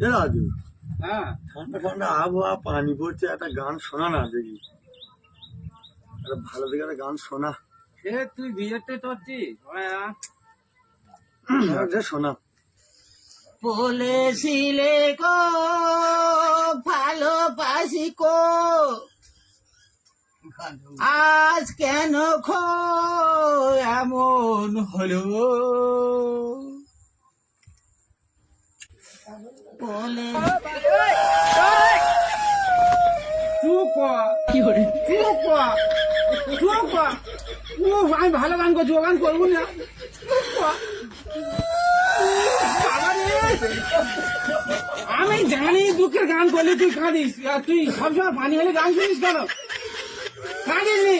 এ রাজু, হ্যাঁ ঠান্ডা ঠান্ডা আবহাওয়া, পানি পড়ছে, একটা গান শোনা না দেখি। একটা ভালো দেখে একটা গান শোনা। সে তুই বিয়েতে করছিস একটা শোনা। বলেছিলে গো ভালোবাসি গো, আজ কেন এমন হলো? বলে আমি ভালো গান করছি, ও গান করবো না। আমি জানি দুঃখের গান করলে তুই কাঁদিস, আর তুই সবসময় পানি হলে গান শুনিস কেন? কাঁদিস নি?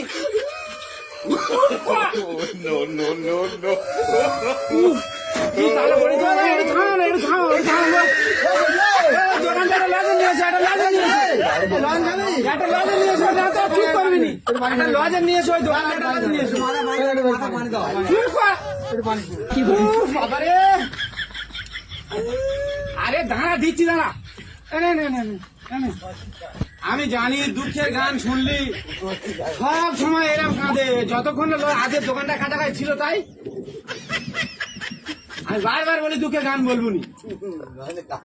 তুই তাহলে করে দে, একটু থাম, একটু থাম, একটু থাম। দোকানদারে লজে নিয়েছে, একটা লজে নিয়েছে, একটা লজে নিয়েছে, ওটা তো ঠিক করবি নি। একটা লজে নিয়েছে, ওই দোকানদারে লজে নিয়েছে। চুপ কর। উফ, বাবারে। আরে দাঁড়া, দিচ্ছি দাঁড়া। আমি জানি দুঃখের গান শুনলি সব সময় এরকম কাঁদে, যতক্ষণ না আজের দোকানটা কাটাকাটি ছিল তাই। আমি বারবার বলি দুঃখের গান বলবো নি।